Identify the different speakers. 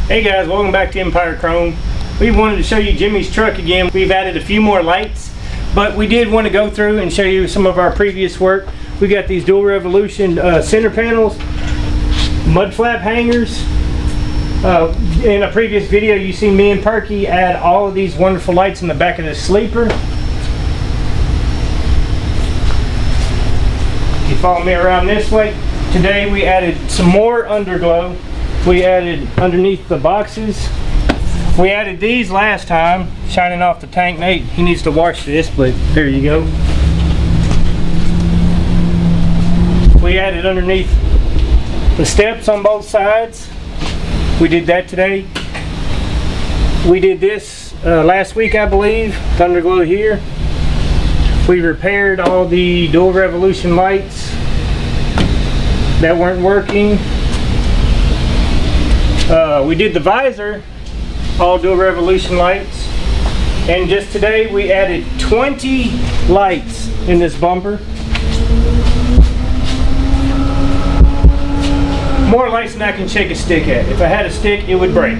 Speaker 1: Hey guys, welcome back to Empire Chrome. We wanted to show you Jimmy's truck again. We've added a few more lights, but we did want to go through and show you some of our previous work. We got these dual revolution center panels, mud flap hangers. In a previous video you seen me and Perky add all of these wonderful lights in the back of the sleeper. If you follow me around this way, today we added some more underglow. We added underneath the boxes. We added these last time, shining off the tank. Nate, he needs to wash this, but there you go. We added underneath the steps on both sides. We did that today. We did this last week, I believe, the underglow here. We repaired all the dual revolution lights that weren't working. We did the visor, all dual revolution lights, and just today we added 20 lights in this bumper. More lights than I can shake a stick at. If I had a stick, it would break.